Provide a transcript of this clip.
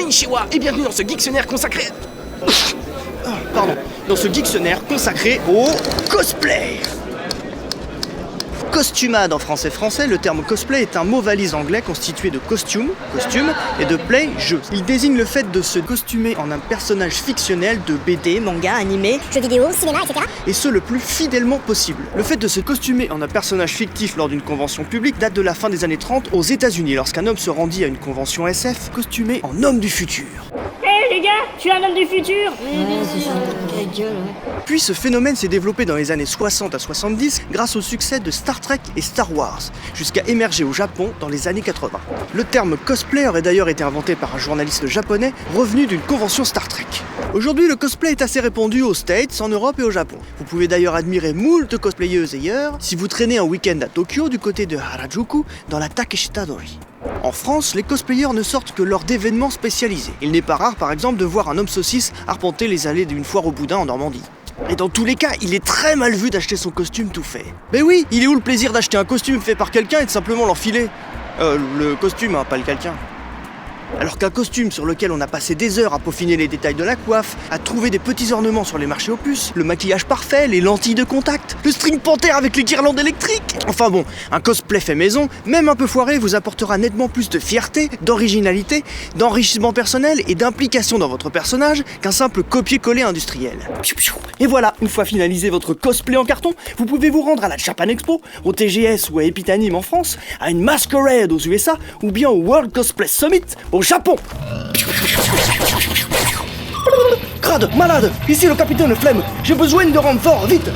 Konnichiwa et bienvenue dans ce dictionnaire consacré... Pardon, dans ce dictionnaire consacré au cosplay. Costumade en français, le terme cosplay est un mot valise anglais constitué de costume, et de play, jeu. Il désigne le fait de se costumer en un personnage fictionnel de BD, manga, animé, jeux vidéo, cinéma, etc. et ce le plus fidèlement possible. Le fait de se costumer en un personnage fictif lors d'une convention publique date de la fin des années 30 aux États-Unis, lorsqu'un homme se rendit à une convention SF costumé en homme du futur. Hé les gars, je suis un homme du futur. Puis ce phénomène s'est développé dans les années 60 à 70 grâce au succès de Star Trek et Star Wars, jusqu'à émerger au Japon dans les années 80. Le terme cosplay aurait d'ailleurs été inventé par un journaliste japonais revenu d'une convention Star Trek. Aujourd'hui, le cosplay est assez répandu aux States, en Europe et au Japon. Vous pouvez d'ailleurs admirer moult cosplayeuses ailleurs si vous traînez un week-end à Tokyo du côté de Harajuku dans la Takeshita-dori. En France, les cosplayers ne sortent que lors d'événements spécialisés. Il n'est pas rare, par exemple, de voir un homme saucisse arpenter les allées d'une foire au boudin en Normandie. Et dans tous les cas, il est très mal vu d'acheter son costume tout fait. Mais oui, il est où le plaisir d'acheter un costume fait par quelqu'un et de simplement l'enfiler ? Le costume, hein, pas le quelqu'un. Alors qu'un costume sur lequel on a passé des heures à peaufiner les détails de la coiffe, à trouver des petits ornements sur les marchés aux puces, le maquillage parfait, les lentilles de contact, le string panthère avec les guirlandes électriques. Enfin bon, un cosplay fait maison, même un peu foiré, vous apportera nettement plus de fierté, d'originalité, d'enrichissement personnel et d'implication dans votre personnage qu'un simple copier-coller industriel. Et voilà, une fois finalisé votre cosplay en carton, vous pouvez vous rendre à la Japan Expo, au TGS ou à Epitanime en France, à une Masquerade aux USA ou bien au World Cosplay Summit au Japon. Crade, malade, ici le capitaine Flemme, j'ai besoin de renfort, vite.